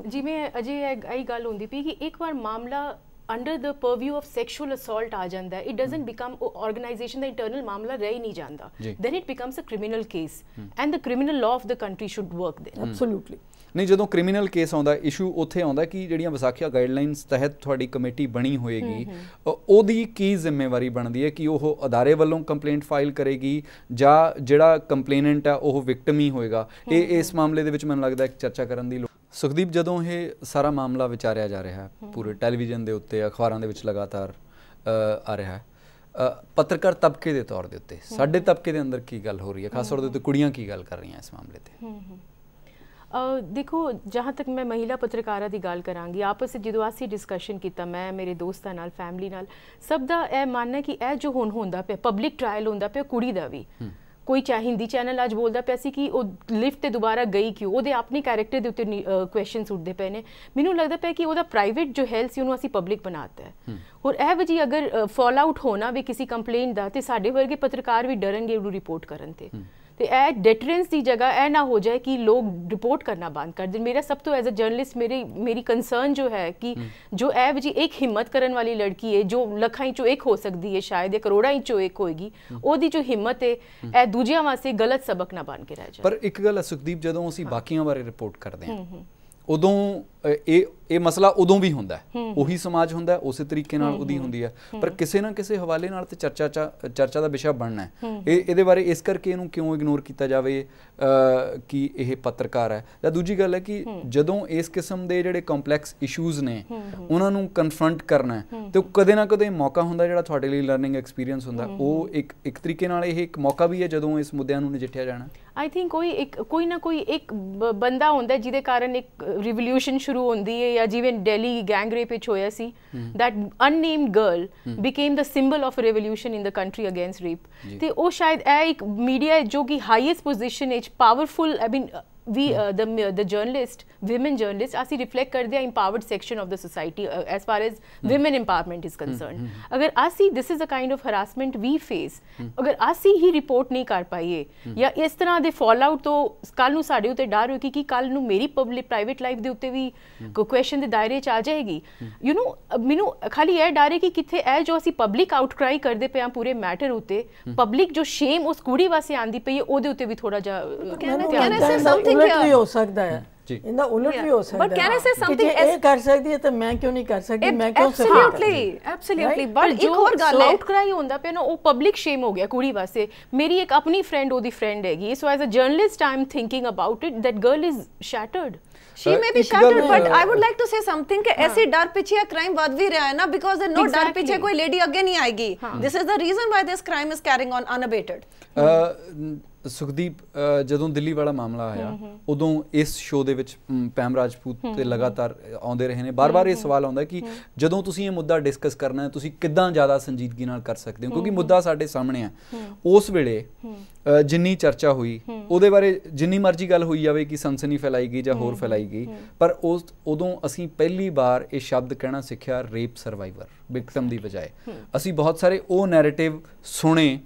Speaker 3: ਜਿਵੇਂ ਅਜੇ ਇਹ ਗੱਲ ਹੁੰਦੀ ਪਈ ਕਿ ਇੱਕ ਵਾਰ ਮਾਮਲਾ under the purview of sexual assault आ जाता है, it doesn't become organization the internal मामला रह ही नहीं जाता, then it becomes a criminal case and the criminal law of the country should work there.
Speaker 2: Absolutely.
Speaker 1: ਨਹੀਂ, ਜਦੋਂ ਕ੍ਰਿਮੀਨਲ ਕੇਸ ਆਉਂਦਾ issue ਉੱਥੇ ਆਉਂਦਾ ਕਿ ਜਿਹੜੀਆਂ ਵਿਸਾਖੀਆਂ ਗਾਈਡਲਾਈਨਸ ਤਹਿਤ ਤੁਹਾਡੀ ਕਮੇਟੀ ਬਣੀ ਹੋਏਗੀ, ਉਹਦੀ ਕੀ ਜ਼ਿੰਮੇਵਾਰੀ ਬਣਦੀ ਹੈ ਕਿ ਉਹ ਅਦਾਰੇ ਵੱਲੋਂ ਕੰਪਲੇਂਟ ਫਾਈਲ ਕਰੇਗੀ ਜਾਂ ਜਿਹੜਾ ਕੰਪਲੇਨੈਂਟ ਆ ਉਹ ਵਿਕਟਮ ਹੀ ਹੋਏਗਾ? ਇਹ ਇਸ ਮਾਮਲੇ ਦੇ ਵਿੱਚ ਮੈਨੂੰ ਲੱਗਦਾ ਇੱਕ ਚਰਚਾ ਕਰਨ ਦੀ ਲੋੜ। ਸੁਖਦੀਪ, ਜਦੋਂ ਇਹ ਸਾਰਾ ਮਾਮਲਾ ਵਿਚਾਰਿਆ ਜਾ ਰਿਹਾ ਹੈ ਪੂਰੇ ਟੈਲੀਵਿਜ਼ਨ ਦੇ ਉੱਤੇ, ਅਖਬਾਰਾਂ ਦੇ ਵਿੱਚ ਲਗਾਤਾਰ ਆ ਰਿਹਾ ਹੈ, ਪੱਤਰਕਾਰ ਤਬਕੇ ਦੇ ਤੌਰ ਦੇ ਉੱਤੇ ਸਾਡੇ ਤਬਕੇ ਦੇ ਅੰਦਰ ਕੀ ਗੱਲ ਹੋ ਰਹੀ ਹੈ, ਖਾਸ ਤੌਰ ਦੇ ਉੱਤੇ ਕੁੜੀਆਂ ਕੀ ਗੱਲ ਕਰ ਰਹੀਆਂ ਇਸ ਮਾਮਲੇ ਤੇ?
Speaker 3: देखो, जहाँ तक मैं महिला पत्रकारा की गल करांगी, आपस में जो असी डिस्कशन किया, मैं मेरे दोस्तों नाल, फैमिली नाल, सब दा यह मानना कि यह जो हुण होंदा पिया पब्लिक ट्रायल होंदा पिया कुड़ी दा भी, कोई चाहे हिंदी चैनल अज बोलता पिया सी कि वो लिफ्ट ते दोबारा गई क्यों, वो अपने कैरेक्टर के उत्ते क्वेश्चन उठते पे ने। मैनूं लगता पिया कि वो प्राइवेट जो हेल्थ सी उन्होंने असी पब्लिक बनाता है, और यह वजी अगर फॉल आउट होना भी किसी कंप्लेंट का तो साडे वर्गे पत्रकार भी डरनगे उन्होंने रिपोर्ट करन ते। तो यह डेटरेंस की जगह यह ना हो जाए कि लोग रिपोर्ट करना बंद कर दें। मेरा सब तो एज अ जर्नलिस्ट मेरी कंसर्न जो है कि जो एव जी एक हिम्मत करने वाली लड़की है जो लखां चो एक हो सकती है, शायद ये करोड़ां चो एक होएगी, ओदी जो हिम्मत है यह दूजियां वास्ते गलत सबक ना बन के रह जाए।
Speaker 1: पर एक गल है सुखदीप, जदों असीं बाकियां बारे रिपोर्ट करते हैं उदों ਇਹ ਮਸਲਾ ਉਦੋਂ ਵੀ ਹੁੰਦਾ ਹੈ, ਉਹੀ ਸਮਾਜ ਹੁੰਦਾ ਹੈ, ਉਸੇ ਤਰੀਕੇ ਨਾਲ ਉਹਦੀ ਹੁੰਦੀ ਹੈ, ਪਰ ਕਿਸੇ ਨਾ ਕਿਸੇ ਹਵਾਲੇ ਨਾਲ ਤੇ ਚਰਚਾ ਦਾ ਵਿਸ਼ਾ ਬਣਨਾ ਹੈ। ਇਹਦੇ ਬਾਰੇ ਇਸ ਕਰਕੇ ਇਹਨੂੰ ਕਿਉਂ ਇਗਨੋਰ ਕੀਤਾ ਜਾਵੇ ਕਿ ਇਹ ਪੱਤਰਕਾਰ ਹੈ? ਜਾਂ ਦੂਜੀ ਗੱਲ ਹੈ ਕਿ ਜਦੋਂ ਇਸ ਕਿਸਮ ਦੇ ਜਿਹੜੇ ਕੰਪਲੈਕਸ ਇਸ਼ੂਜ਼ ਨੇ ਉਹਨਾਂ ਨੂੰ ਕਨਫਰੰਟ ਕਰਨਾ ਤੇ ਕਦੇ ਨਾ ਕਦੇ ਮੌਕਾ ਹੁੰਦਾ ਜਿਹੜਾ ਤੁਹਾਡੇ ਲਈ ਲਰਨਿੰਗ ਐਕਸਪੀਰੀਅੰਸ ਹੁੰਦਾ, ਉਹ ਇੱਕ ਤਰੀਕੇ ਨਾਲ ਇਹ ਇੱਕ ਮੌਕਾ ਵੀ ਹੈ ਜਦੋਂ ਇਸ ਮੁੱਦਿਆਂ ਨੂੰ ਨਜਿੱਠਿਆ ਜਾਣਾ।
Speaker 3: आई थिंक कोई ना कोई एक बंदा होंदा है जिहदे कारण एक रिवोल्यूशन शुरू होंदी है, या जिवें दिल्ली गैंग रेप विच होया सी, that unnamed girl became the symbol of revolution in the country against rape. ते ओ शायद ए एक मीडिया जो कि हाईएस्ट पोजीशन इच powerful, I mean we the journalist, women journalists, asi reflect karte hain empowered section of the society as far as women empowerment is concerned. agar asi this is the kind of harassment we face, agar asi he report नहीं कर पाइए या इस तरह ਦੇ fallout तो ਕੱਲ ਨੂੰ ਸਾਡੇ ਉੱਤੇ ਡਰ ਹੋਈ ਕਿ ਕੱਲ ਨੂੰ ਮੇਰੀ ਪਬਲਿਕ ਪ੍ਰਾਈਵੇਟ ਲਾਈਫ ਦੇ ਉੱਤੇ ਵੀ ਕੋਈ ਕੁਐਸਚਨ ਦੇ ਦਾਇਰੇ ਚ ਆ ਜਾਏਗੀ। ਯੂ ਨੋ, ਮੈਨੂੰ ਖਾਲੀ ਇਹ ਡਰ ਹੈ ਕਿ ਕਿੱਥੇ ਇਹ ਜੋ ਅਸੀਂ ਪਬਲਿਕ ਆਊਟਕ੍ਰਾਈ ਕਰਦੇ ਪਏ ਆ ਪੂਰੇ ਮੈਟਰ ਉੱਤੇ, ਪਬਲਿਕ ਜੋ ਸ਼ੇਮ ਉਸ ਕੁੜੀ ਵਾਸਤੇ ਆਂਦੀ ਪਈ ਹੈ ਉਹਦੇ ਉੱਤੇ ਵੀ ਥੋੜਾ ਜਿਹਾ
Speaker 2: ਹੋ ਸਕਦਾ ਹੈ ਇਹਦਾ ਉਲਟ ਵੀ ਹੋ ਸਕਦਾ
Speaker 4: but can I say something
Speaker 2: ਇਹ ਕਰ ਸਕਦੀ ਹੈ ਤਾਂ ਮੈਂ ਕਿਉਂ ਨਹੀਂ ਕਰ ਸਕਦੀ ਮੈਂ ਕਿਉਂ
Speaker 4: absolutely but ਇੱਕ ਹੋਰ ਗੱਲ ਹੈ
Speaker 3: ਆਊਟਕ੍ਰਾਈ ਹੁੰਦਾ ਪਿਆ ਨਾ ਉਹ ਪਬਲਿਕ ਸ਼ੇਮ ਹੋ ਗਿਆ ਕੁੜੀ ਵਾਸਤੇ ਮੇਰੀ ਇੱਕ ਆਪਣੀ ਫਰੈਂਡ ਉਹਦੀ ਫਰੈਂਡ ਹੈਗੀ so as a journalist I am thinking about it that girl is shattered
Speaker 4: she may be shattered but I would like to say something ਕਿ ਐਸੀ ਡਰ ਪਿੱਛੇ crime ਵੱਧ ਵੀ ਰਿਹਾ ਹੈ ਨਾ because there no ਡਰ ਪਿੱਛੇ ਕੋਈ ਲੇਡੀ ਅੱਗੇ ਨਹੀਂ ਆਏਗੀ this is the reason why this crime is carrying on unabated
Speaker 1: Sukhdeep ਜਦੋਂ ਦਿੱਲੀ ਵਾਲਾ ਮਾਮਲਾ ਆਇਆ ਉਦੋਂ ਇਸ ਸ਼ੋਅ ਦੇ ਵਿੱਚ ਪੈਮ ਰਾਜਪੂਤ ਤੇ ਲਗਾਤਾਰ ਆਉਂਦੇ ਰਹੇ ਨੇ ਬਾਰ-ਬਾਰ ਇਹ ਸਵਾਲ ਆਉਂਦਾ ਕਿ ਜਦੋਂ ਤੁਸੀਂ ਇਹ ਮੁੱਦਾ ਡਿਸਕਸ ਕਰਨਾ ਹੈ ਤੁਸੀਂ ਕਿੱਦਾਂ ਜ਼ਿਆਦਾ ਸੰਜੀਦਗੀ ਨਾਲ ਕਰ ਸਕਦੇ ਹੋ ਕਿਉਂਕਿ ਮੁੱਦਾ ਸਾਡੇ ਸਾਹਮਣੇ ਹੈ ਉਸ ਵੇਲੇ ਜਿੰਨੀ ਚਰਚਾ ਹੋਈ ਉਹਦੇ ਬਾਰੇ ਜਿੰਨੀ ਮਰਜ਼ੀ ਗੱਲ ਹੋਈ ਜਾਵੇ ਕਿ ਸਨਸਨੀ ਫੈਲਾਈ ਗਈ ਜਾਂ ਹੋਰ ਫੈਲਾਈ ਗਈ ਪਰ ਉਦੋਂ ਅਸੀਂ ਪਹਿਲੀ ਵਾਰ ਇਹ ਸ਼ਬਦ ਕਹਿਣਾ ਸਿੱਖਿਆ ਰੇਪ ਸਰਵਾਈਵਰ ਵਿਕਟਮ ਦੀ ਬਜਾਏ ਅਸੀਂ ਬਹੁਤ ਸਾਰੇ ਉਹ ਨੈਰੇਟਿਵ ਸੁਣੇ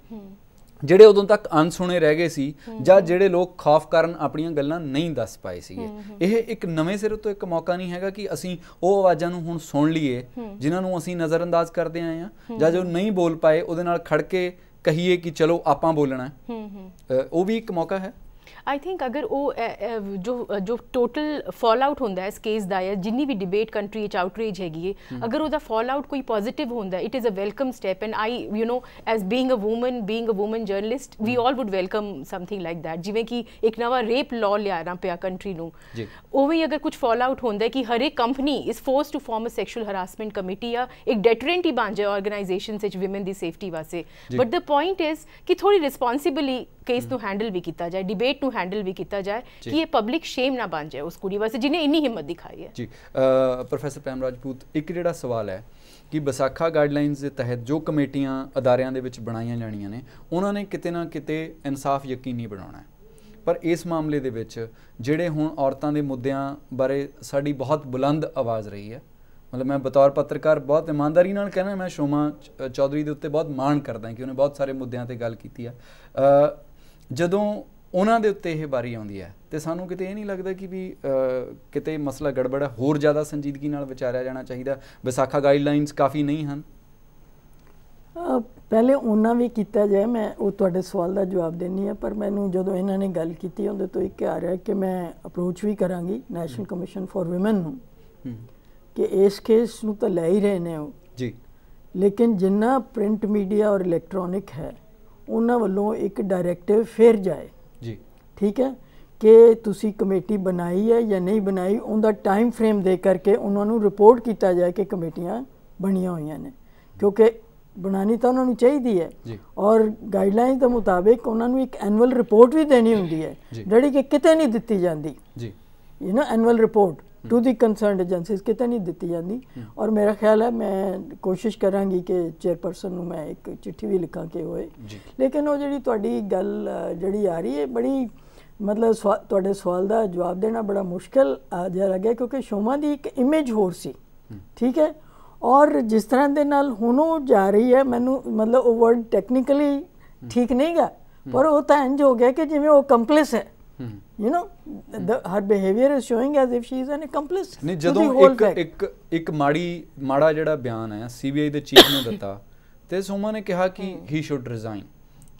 Speaker 1: ਜਿਹੜੇ ਉਦੋਂ ਤੱਕ ਅਣਸੁਣੇ ਰਹਿ ਗਏ ਸੀ ਜਾਂ ਜਿਹੜੇ ਲੋਕ ਖੌਫ ਕਾਰਨ ਆਪਣੀਆਂ ਗੱਲਾਂ ਨਹੀਂ ਦੱਸ ਪਾਏ ਸੀਗੇ ਇਹ ਇੱਕ ਨਵੇਂ ਸਿਰੇ ਤੋਂ ਇੱਕ ਮੌਕਾ ਨਹੀਂ ਹੈਗਾ ਕਿ ਅਸੀਂ ਉਹ ਆਵਾਜ਼ਾਂ ਨੂੰ ਹੁਣ ਸੁਣ ਲਈਏ ਜਿਨ੍ਹਾਂ ਨੂੰ ਅਸੀਂ ਨਜ਼ਰਅੰਦਾਜ਼ ਕਰਦੇ ਆਏ ਹਾਂ ਜਾਂ ਜੋ ਨਹੀਂ ਬੋਲ ਪਾਏ ਉਹਦੇ ਨਾਲ ਖੜ ਕੇ ਕਹੀਏ ਕਿ ਚਲੋ ਆਪਾਂ ਬੋਲਣਾ ਉਹ ਵੀ ਇੱਕ ਮੌਕਾ ਹੈ
Speaker 3: I think ਅਗਰ ਉਹ ਜੋ ਟੋਟਲ ਫਾਲ ਆਊਟ ਹੁੰਦਾ ਇਸ ਕੇਸ ਦਾ ਜਾਂ ਜਿੰਨੀ ਵੀ ਡਿਬੇਟ ਕੰਟਰੀ ਵਿੱਚ ਆਊਟਰੀਚ ਹੈਗੀ ਹੈ ਅਗਰ ਉਹਦਾ ਫਾਲ ਆਊਟ ਕੋਈ ਪੋਜ਼ਿਟਿਵ ਹੁੰਦਾ it is a welcome step and I you know as being a woman journalist we all would welcome something like that ਜਿਵੇਂ ਕਿ ਇੱਕ ਨਵਾਂ ਰੇਪ ਲਾਅ ਲਿਆਣਾ ਪਿਆ ਕੰਟਰੀ ਨੂੰ ਉਵੇਂ ਅਗਰ ਕੁਝ ਫਾਲ ਆਊਟ ਹੁੰਦਾ ਕਿ ਹਰ ਇੱਕ company is force to form a sexual harassment committee ਜਾਂ ਇੱਕ ਡੈਟਰੈਂਟ ਹੀ ਬਣ ਜਾਏ ਆਰਗੇਨਾਈਜੇਸ਼ਨਸ ਵਿੱਚ ਵਿਮਨ ਦੀ ਸੇਫਟੀ ਵਾਸਤੇ ਬਟ ਦ ਪੁਆਇੰਟ ਇਜ਼ ਕਿ ਥੋੜੀ ਰਿਸਪੌਂਸਿਬਲੀ ਕੇਸ ਨੂੰ ਹੈਂਡਲ ਵੀ ਕੀਤਾ ਜਾਏ ਡਿਬੇਟ ਨੂੰ ਹੈਂਡਲ ਵੀ ਕੀਤਾ ਜਾਏ ਕਿ ਇਹ ਪਬਲਿਕ ਸ਼ੇਮ ਨਾ ਬਣ ਜਾਏ ਉਸ ਕੁੜੀ ਵਾਸਤੇ ਜਿਹਨੇ ਇੰਨੀ ਹਿੰਮਤ ਦਿਖਾਈ ਹੈ ਜੀ
Speaker 1: ਪ੍ਰੋਫੈਸਰ ਪੈਮ ਰਾਜਪੂਤ ਇੱਕ ਜਿਹੜਾ ਸਵਾਲ ਹੈ ਕਿ ਵਿਸਾਖਾ ਗਾਈਡਲਾਈਨਸ ਦੇ ਤਹਿਤ ਜੋ ਕਮੇਟੀਆਂ ਅਦਾਰਿਆਂ ਦੇ ਵਿੱਚ ਬਣਾਈਆਂ ਜਾਣੀਆਂ ਨੇ ਉਹਨਾਂ ਨੇ ਕਿਤੇ ਨਾ ਕਿਤੇ ਇਨਸਾਫ ਯਕੀਨੀ ਬਣਾਉਣਾ ਹੈ ਪਰ ਇਸ ਮਾਮਲੇ ਦੇ ਵਿੱਚ ਜਿਹੜੇ ਹੁਣ ਔਰਤਾਂ ਦੇ ਮੁੱਦਿਆਂ ਬਾਰੇ ਸਾਡੀ ਬਹੁਤ ਬੁਲੰਦ ਆਵਾਜ਼ ਰਹੀ ਹੈ ਮਤਲਬ ਮੈਂ ਬਤੌਰ ਪੱਤਰਕਾਰ ਬਹੁਤ ਇਮਾਨਦਾਰੀ ਨਾਲ ਕਹਿਣਾ ਮੈਂ ਸ਼ੋਮਾ ਚੌਧਰੀ ਦੇ ਉੱਤੇ ਬਹੁਤ ਮਾਣ ਕਰਦਾ ਕਿ ਉਹਨੇ ਬਹੁਤ ਸਾਰੇ ਮੁੱਦਿਆਂ 'ਤੇ ਗੱਲ ਕੀਤੀ ਆ ਜਦੋਂ ਉਹਨਾਂ ਦੇ ਉੱਤੇ ਇਹ ਵਾਰੀ ਆਉਂਦੀ ਹੈ ਤੇ ਸਾਨੂੰ ਕਿਤੇ ਇਹ ਨਹੀਂ ਲੱਗਦਾ ਕਿ ਵੀ ਕਿਤੇ ਮਸਲਾ ਗੜਬੜ ਹੈ ਹੋਰ ਜ਼ਿਆਦਾ ਸੰਜੀਦਗੀ ਨਾਲ ਵਿਚਾਰਿਆ ਜਾਣਾ ਚਾਹੀਦਾ ਵਿਸਾਖਾ ਗਾਈਡਲਾਈਨਸ ਕਾਫੀ ਨਹੀਂ ਹਨ
Speaker 2: ਪਹਿਲੇ ਉਹਨਾਂ ਵੀ ਕੀਤਾ ਜਾਏ ਮੈਂ ਉਹ ਤੁਹਾਡੇ ਸਵਾਲ ਦਾ ਜਵਾਬ ਦੇਣੀ ਹੈ ਪਰ ਮੈਨੂੰ ਜਦੋਂ ਇਹਨਾਂ ਨੇ ਗੱਲ ਕੀਤੀ ਉਹਦੇ ਤੋਂ ਇੱਕ ਆ ਰਿਹਾ ਕਿ ਮੈਂ ਅਪਰੋਚ ਵੀ ਕਰਾਂਗੀ ਨੈਸ਼ਨਲ ਕਮਿਸ਼ਨ ਫਾਰ ਵਿਮਨ ਨੂੰ ਕਿ ਇਸ ਕੇਸ ਨੂੰ ਤਾਂ ਲੈ ਹੀ ਰਹੇ ਨੇ ਉਹ
Speaker 1: ਜੀ
Speaker 2: ਲੇਕਿਨ ਜਿੰਨਾ ਪ੍ਰਿੰਟ ਮੀਡੀਆ ਔਰ ਇਲੈਕਟ੍ਰੋਨਿਕ ਹੈ ਉਹਨਾਂ ਵੱਲੋਂ ਇੱਕ ਡਾਇਰੈਕਟਿਵ ਫਿਰ ਜਾਏ
Speaker 1: ਜੀ ਠੀਕ
Speaker 2: ਹੈ ਕਿ ਤੁਸੀਂ ਕਮੇਟੀ ਬਣਾਈ ਹੈ ਜਾਂ ਨਹੀਂ ਬਣਾਈ ਉਹਦਾ ਟਾਈਮ ਫਰੇਮ ਦੇ ਕਰਕੇ ਉਹਨਾਂ ਨੂੰ ਰਿਪੋਰਟ ਕੀਤਾ ਜਾਏ ਕਿ ਕਮੇਟੀਆਂ ਬਣੀਆਂ ਹੋਈਆਂ ਨੇ ਕਿਉਂਕਿ ਬਣਾਉਣੀ ਤਾਂ ਉਹਨਾਂ ਨੂੰ ਚਾਹੀਦੀ ਹੈ ਔਰ ਗਾਈਡਲਾਈਨ ਦੇ ਮੁਤਾਬਿਕ ਉਹਨਾਂ ਨੂੰ ਇੱਕ ਐਨੂਅਲ ਰਿਪੋਰਟ ਵੀ ਦੇਣੀ ਹੁੰਦੀ ਹੈ ਜਿਹੜੀ ਕਿ ਕਿਤੇ ਨਹੀਂ ਦਿੱਤੀ ਜਾਂਦੀ you know annual report to the concerned agencies ਕਿਤੇ ਨਹੀਂ ਦਿੱਤੀ ਜਾਂਦੀ ਔਰ ਮੇਰਾ ਖਿਆਲ ਹੈ ਮੈਂ ਕੋਸ਼ਿਸ਼ ਕਰਾਂਗੀ ਕਿ ਚੇਅਰਪਰਸਨ ਨੂੰ ਮੈਂ ਇੱਕ ਚਿੱਠੀ ਵੀ ਲਿਖਾਂ ਕਿ ਹੋਏ ਲੇਕਿਨ ਉਹ ਜਿਹੜੀ ਤੁਹਾਡੀ ਗੱਲ ਜਿਹੜੀ ਆ ਰਹੀ ਹੈ ਬੜੀ ਮਤਲਬ ਤੁਹਾਡੇ ਸਵਾਲ ਦਾ ਜਵਾਬ ਦੇਣਾ ਬੜਾ ਮੁਸ਼ਕਿਲ ਜਿਹਾ ਲੱਗਿਆ ਕਿਉਂਕਿ ਸ਼ੋਮਾ ਦੀ ਇੱਕ ਇਮੇਜ ਹੋਰ ਸੀ ਠੀਕ ਹੈ ਔਰ ਜਿਸ ਤਰ੍ਹਾਂ ਦੇ ਨਾਲ ਹੁਣ ਉਹ ਜਾ ਰਹੀ ਹੈ ਮੈਨੂੰ ਮਤਲਬ ਉਹ ਵਰਡ ਟੈਕਨੀਕਲੀ ਠੀਕ ਨਹੀਂ ਗਾ ਪਰ ਉਹ ਤਾਂ ਇੰਝ ਹੋ ਗਿਆ ਕਿ ਜਿਵੇਂ ਉਹ ਕੰਪਲਿਸ ਹੈ you know her behavior is showing as if she is an accomplice
Speaker 1: ਨਹੀਂ ਜਦੋਂ ਇੱਕ ਮਾੜਾ ਜਿਹੜਾ ਬਿਆਨ ਹੈ ਸੀਬੀਆਈ ਦੇ ਚੀਫ ਨੇ ਦਿੱਤਾ ਤੇ ਸੋਮਾ ਨੇ ਕਿਹਾ ਕਿ ਹੀ ਸ਼ੁੱਡ ਰਿਜ਼ਾਈਨ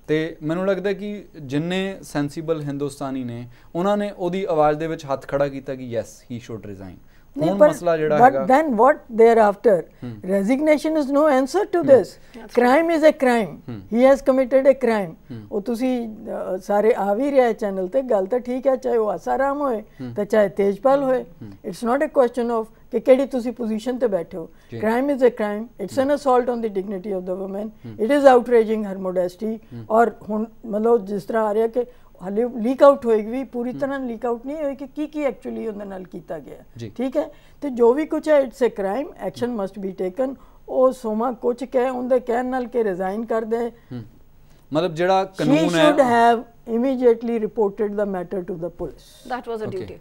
Speaker 1: ਤੇ ਮੈਨੂੰ ਲੱਗਦਾ ਕਿ ਜਿੰਨੇ ਸੈਂਸੀਬਲ ਹਿੰਦੁਸਤਾਨੀ ਨੇ ਉਹਨਾਂ ਨੇ ਉਹਦੀ ਆਵਾਜ਼ ਦੇ ਵਿੱਚ ਹੱਥ ਖੜਾ ਕੀਤਾ ਕਿ ਯੈਸ ਹੀ ਸ਼ੁੱਡ ਰਿਜ਼ਾਈਨ ਹੁਣ ਮਸਲਾ ਜਿਹੜਾ ਹੈਗਾ
Speaker 2: but then what thereafter resignation is no answer to this crime is a crime he has committed a crime ਉਹ ਤੁਸੀਂ ਸਾਰੇ ਆ ਵੀ ਰਿਹਾ ਚੈਨਲ ਤੇ ਗੱਲ ਤਾਂ ਠੀਕ ਹੈ ਚਾਹੇ ਉਹ ਆਸਾਰਾਮ ਹੋਏ ਤੇ ਚਾਹੇ ਤੇਜਪਾਲ ਹੋਏ it's not a question of ਕਿ ਕਿਹੜੀ ਤੁਸੀਂ ਪੋਜੀਸ਼ਨ ਤੇ ਬੈਠੇ ਹੋ crime is a crime it's an assault on the dignity of the woman it is outraging her modesty ਔਰ ਹੁਣ ਮਤਲਬ ਜਿਸ ਤਰ੍ਹਾਂ ਆ ਰਿਹਾ ਕਿ ਹਾਲੇ ਲੀਕ ਆਊਟ ਹੋਏਗੀ ਵੀ ਪੂਰੀ ਤਰ੍ਹਾਂ ਲੀਕ ਆਊਟ ਨਹੀਂ ਹੋਈ ਕਿ ਕੀ ਐਕਚੁਅਲੀ ਉਹਦੇ ਨਾਲ ਕੀਤਾ ਗਿਆ ਠੀਕ ਹੈ ਤੇ ਜੋ ਵੀ ਕੁਝ ਹੈ it's a crime action must be taken ਉਹ ਸੋਮਾ ਕੁਝ ਕਹਿ ਉਹਦੇ ਕਹਿਣ ਨਾਲ ਕਿ ਰਿਜ਼ਾਈਨ ਕਰ ਦੇ
Speaker 1: ਮਤਲਬ ਜਿਹੜਾ ਕਾਨੂੰਨ ਹੈ
Speaker 2: she should have immediately reported the matter to the police
Speaker 4: that was a duty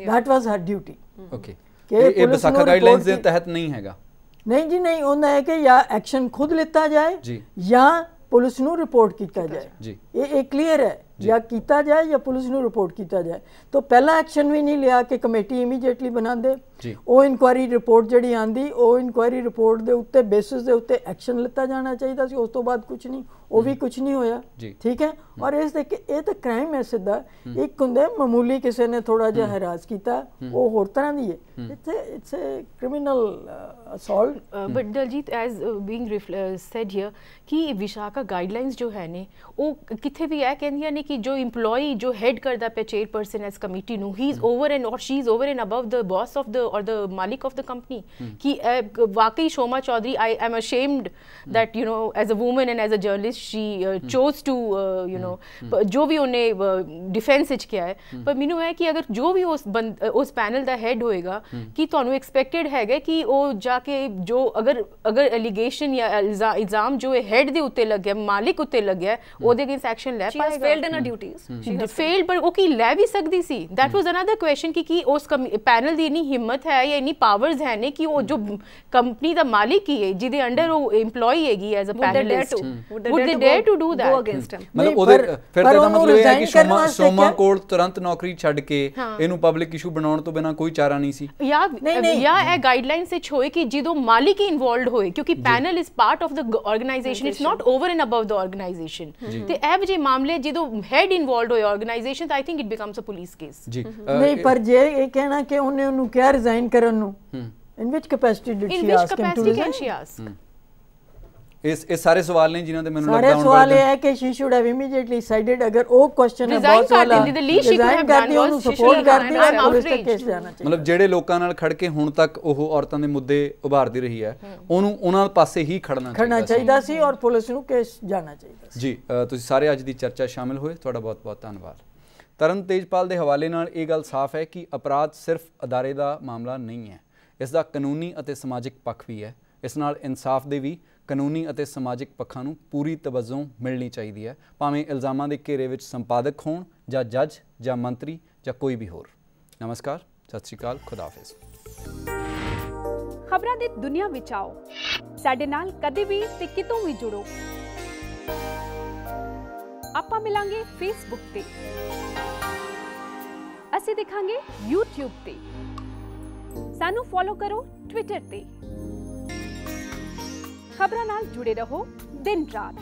Speaker 2: that was her duty
Speaker 1: okay ਇਹ ਵਿਸਾਖਾ ਗਾਈਡਲਾਈਨਸ ਦੇ ਤਹਿਤ ਨਹੀਂ ਹੈਗਾ
Speaker 2: ਨਹੀਂ ਜੀ ਨਹੀਂ ਉਹਨਾਂ ਹੈ ਕਿ ਜਾਂ ਐਕਸ਼ਨ ਖੁਦ ਲਿੱਤਾ ਜਾਏ ਜਾਂ ਪੁਲਿਸ ਨੂੰ ਰਿਪੋਰਟ ਕੀਤਾ ਜਾਏ ਇਹ ਕਲੀਅਰ ਹੈ ਜਾਂ ਕੀਤਾ ਜਾਏ ਜਾਂ ਪੁਲਿਸ ਨੂੰ ਰਿਪੋਰਟ ਕੀਤਾ ਜਾਏ ਤਾਂ ਪਹਿਲਾ ਐਕਸ਼ਨ ਵੀ ਨਹੀਂ ਲਿਆ ਕਿ ਕਮੇਟੀ ਇਮੀਡੀਏਟਲੀ ਬਣਾ ਦੇ ਉਹ ਇਨਕੁਆਇਰੀ ਰਿਪੋਰਟ ਜਿਹੜੀ ਆਂਦੀ, ਉਹ ਇਨਕੁਆਇਰੀ ਰਿਪੋਰਟ ਦੇ ਉੱਤੇ ਬੇਸਿਸ ਦੇ ਉੱਤੇ ਐਕਸ਼ਨ ਲਿੱਤਾ ਜਾਣਾ ਚਾਹੀਦਾ ਸੀ, ਉਸ ਤੋਂ ਬਾਅਦ ਕੁਝ ਨਹੀਂ, ਉਹ ਵੀ ਕੁਝ ਨਹੀਂ ਹੋਇਆ। ਠੀਕ ਹੈ, ਔਰ ਇਸ ਦੇ ਇਹ ਤਾਂ ਕ੍ਰਾਈਮ ਹੈ ਸਿੱਧਾ। ਇੱਕ ਹੁੰਦਾ ਮਾਮੂਲੀ ਕਿਸੇ ਨੇ ਥੋੜਾ ਜਿਹਾ ਹਰਾਸ ਕੀਤਾ, ਉਹ ਹੋਰ ਤਰ੍ਹਾਂ ਦੀ ਹੈ, it's a criminal assault.
Speaker 3: But Daljit, as being said here ਕਿ ਵਿਸ਼ਾਖਾ ਗਾਈਡਲਾਈਨਸ ਜੋ ਹੈ ਨੇ ਉਹ ਕਿੱਥੇ ਵੀ ਇਹ ਕਹਿੰਦੀਆਂ ਨੇ ਕਿ ਜੋ ਇੰਪਲੋਈ ਜੋ ਹੈਡ ਕਰਦਾ ਪਿਆ ਚੇਅਰਪਰਸਨ ਐਸ ਕਮੇਟੀ ਨੂੰ, ਹੀ is over and or she is over and above the boss of the or the ਮਾਲਿਕ ਆਫ ਦ ਕੰਪਨੀ। ਕਿ ਵਾਕਈ Shoma Chaudhury, I am ashamed that you know as a woman and as a journalist she chose to you know जो भी ਉਹਨੇ defence ਵਿੱਚ ਕਿਹਾ ਹੈ, ਪਰ ਮੈਨੂੰ ਹੈ ਕਿ ਅਗਰ ਜੋ ਵੀ ਉਸ ਪੈਨਲ ਦਾ ਹੈਡ ਹੋਏਗਾ ਕਿ ਤੁਹਾਨੂੰ ਐਕਸਪੈਕਟਡ ਹੈਗਾ ਕਿ ਉਹ ਜਾ ਕੇ ਜੋ ਅਗਰ ਐਲੀਗੇਸ਼ਨ ਜਾਂ ਇਲਜ਼ਾਮ ਜੋ ਹੈਡ ਦੇ ਉੱਤੇ ਲੱਗਿਆ, ਮਾਲਿਕ ਉੱਤੇ ਲੱਗਿਆ, ਉਹਦੇ ਅਗੇਂਸਟ ਐਕਸ਼ਨ ਲੈ ਪਾਏਗਾ।
Speaker 4: she has failed in her duties, she has
Speaker 3: failed, but ਉਹ ਕੀ ਲੈ ਵੀ ਸਕਦੀ ਸੀ? that was another question ਕਿ ਉਸ ਪੈਨਲ ਦੀ ਇੰਨੀ ਹਿੰਮਤ ਹੈ ਜਾਂ ਇੰਨੀ ਪਾਵਰਸ ਹੈ ਨੇ ਕਿ ਉਹ ਜੋ ਕੰਪਨੀ ਦਾ ਮਾਲਿਕ ਹੀ ਹੈ, ਜਿਹਦੇ ਅੰਡਰ ਉਹ EMPLOYEE ਹੈਗੀ as a panelist, would they dare to do that?
Speaker 4: go against him?
Speaker 1: ਮਤਲਬ ਉਹਦੇ ਫਿਰ ਤਾਂ ਮਤਲਬ ਇਹ ਹੈ ਕਿ ਸੋਮਾ ਕੋਲ ਤੁਰੰਤ ਨੌਕਰੀ ਛੱਡ ਕੇ ਇਹਨੂੰ ਪਬਲਿਕ ਇਸ਼ੂ ਬਣਾਉਣ ਤੋਂ ਬਿਨਾ ਕੋਈ ਚਾਰਾ ਨਹੀਂ ਸੀ। ਜਾਂ
Speaker 3: ਇਹ ਗਾਈਡਲਾਈਨਸ ਵਿੱਚ ਹੋਏ ਕਿ ਜਦੋਂ ਮਾਲਿਕ ਹੀ ਇਨਵੋਲਵਡ ਹੋਏ, ਕਿਉਂਕਿ panel is part of the organisation, it's not over and above the organisation. ਤੇ ਇਹ ਜਿਹੇ ਮਾਮਲੇ ਜਦੋਂ ਹੈਡ ਇਨਵੋਲਵਡ ਹੋਏ ਆਰਗੇਨਾਈਜੇਸ਼ਨ, ਤਾਂ I think it becomes a police case.
Speaker 1: ਜੀ
Speaker 2: ਨਹੀਂ, ਪਰ ਜੇ ਇਹ ਕਹਿਣਾ ਕਿ ਉਹਨੂੰ ਕਿਹਾ ਰਿਜ਼ਾਈਨ ਕਰਨ ਨੂੰ, in which capacity did she ask him to resign?
Speaker 1: ਇਸ ਸਾਰੇ ਸਵਾਲ ਨੇ ਜਿਨ੍ਹਾਂ ਤੇ ਮੈਨੂੰ ਲੱਗਦਾ
Speaker 2: ਸਾਰੇ ਸਵਾਲ ਇਹ ਹੈ ਕਿ she should have immediately decided, ਅਗਰ ਉਹ ਕੁਐਸਚਨ ਹੈ ਬਹੁਤ ਵਾਲਾ ਰਿਜ਼ਾਈਨ ਕਰਦੀ, ਉਹਨੂੰ ਸਪੋਰਟ ਕਰਦੀ ਹੈ, ਪੁਲਿਸ ਤੇ ਕੇਸ ਜਾਣਾ ਚਾਹੀਦਾ।
Speaker 1: ਮਤਲਬ ਜਿਹੜੇ ਲੋਕਾਂ ਨਾਲ ਖੜ ਕੇ ਹੁਣ ਤੱਕ ਉਹ ਔਰਤਾਂ ਦੇ ਮੁੱਦੇ ਉਭਾਰਦੀ ਰਹੀ ਹੈ, ਉਹਨੂੰ ਉਹਨਾਂ ਪਾਸੇ ਹੀ ਖੜਨਾ
Speaker 2: ਚਾਹੀਦਾ ਸੀ ਔਰ ਪੁਲਿਸ ਨੂੰ ਕੇਸ ਜਾਣਾ ਚਾਹੀਦਾ ਸੀ।
Speaker 1: ਜੀ, ਤੁਸੀਂ ਸਾਰੇ ਅੱਜ ਦੀ ਚਰਚਾ ਸ਼ਾਮਿਲ ਹੋਏ, ਤੁਹਾਡਾ ਬਹੁਤ ਬਹੁਤ ਧੰਨਵਾਦ। ਤਰਨ ਤੇਜਪਾਲ ਦੇ ਹਵਾਲੇ ਨਾਲ ਇਹ ਗੱਲ ਸਾਫ਼ ਹੈ ਕਿ ਅਪਰਾਧ ਸਿਰਫ ਅਦਾਰੇ ਦਾ ਮਾਮਲਾ ਨਹੀਂ ਹੈ, ਇਸ ਦਾ ਕਾਨੂੰਨੀ ਅਤੇ ਸਮਾਜਿਕ ਪੱਖ ਵੀ ਹੈ। ਇਸ ਨਾਲ ਇਨਸਾਫ ਦੇ ਵੀ ਕਾਨੂੰਨੀ ਅਤੇ ਸਮਾਜਿਕ ਪੱਖਾਂ ਨੂੰ ਪੂਰੀ ਤਵੱਜੋ ਮਿਲਣੀ ਚਾਹੀਦੀ ਹੈ, ਭਾਵੇਂ ਇਲਜ਼ਾਮਾਂ ਦੇ ਘੇਰੇ ਵਿੱਚ ਸੰਪਾਦਕ ਹੋਣ ਜਾਂ ਜੱਜ ਜਾਂ ਮੰਤਰੀ ਜਾਂ ਕੋਈ ਵੀ ਹੋਰ। ਨਮਸਕਾਰ, ਸਤਿ ਸ਼੍ਰੀ ਅਕਾਲ, ਖੁਦਾ ਹਾਫਿਜ਼।
Speaker 5: ਖਬਰਾਂ ਦੀ ਦੁਨੀਆ ਵਿੱਚ ਆਓ, ਸਾਡੇ ਨਾਲ ਕਦੇ ਵੀ ਤੇ ਕਿਤੋਂ ਵੀ ਜੁੜੋ। ਆਪਾਂ ਮਿਲਾਂਗੇ ਫੇਸਬੁੱਕ ਤੇ, ਅਸੀਂ ਦਿਖਾਂਗੇ YouTube ਤੇ, ਸਾਨੂੰ ਫੋਲੋ ਕਰੋ ਟਵਿੱਟਰ ਤੇ। ਖਬਰਾਂ ਨਾਲ ਜੁੜੇ ਰਹੋ ਦਿਨ ਰਾਤ।